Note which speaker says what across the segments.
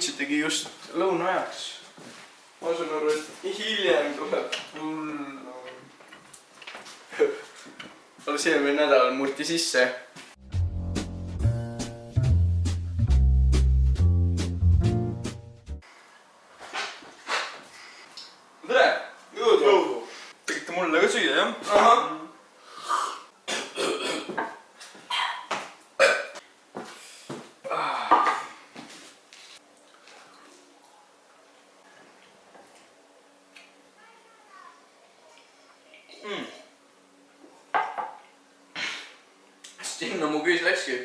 Speaker 1: võtsitegi just lõunaajaks. Ma saan aru, et hiljem tuleb. Alles eelmine nädal murti sisse. Tere! Jõudu! Tegite mulle ka süüa, jah? Aha. Sinna mu küüs läkski.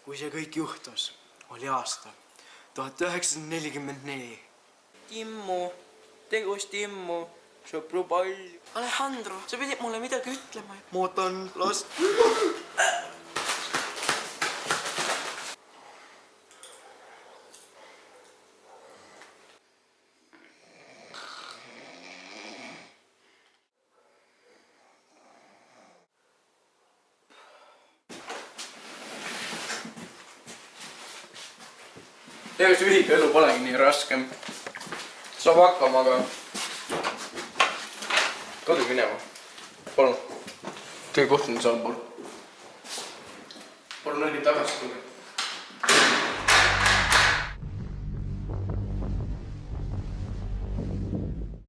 Speaker 1: Kui see kõik juhtus, oli aasta 1944.
Speaker 2: Timmu, tegus Timmu, sõpru palju. Alejandro, sa pidid mulle midagi ütlema.
Speaker 1: Ma ootan last. Ega see ühika elu polegi nii raske. Saab hakkama, aga kodu minema. Palun. Teie kohtumine seal pool. Palun õige tagasi tulge.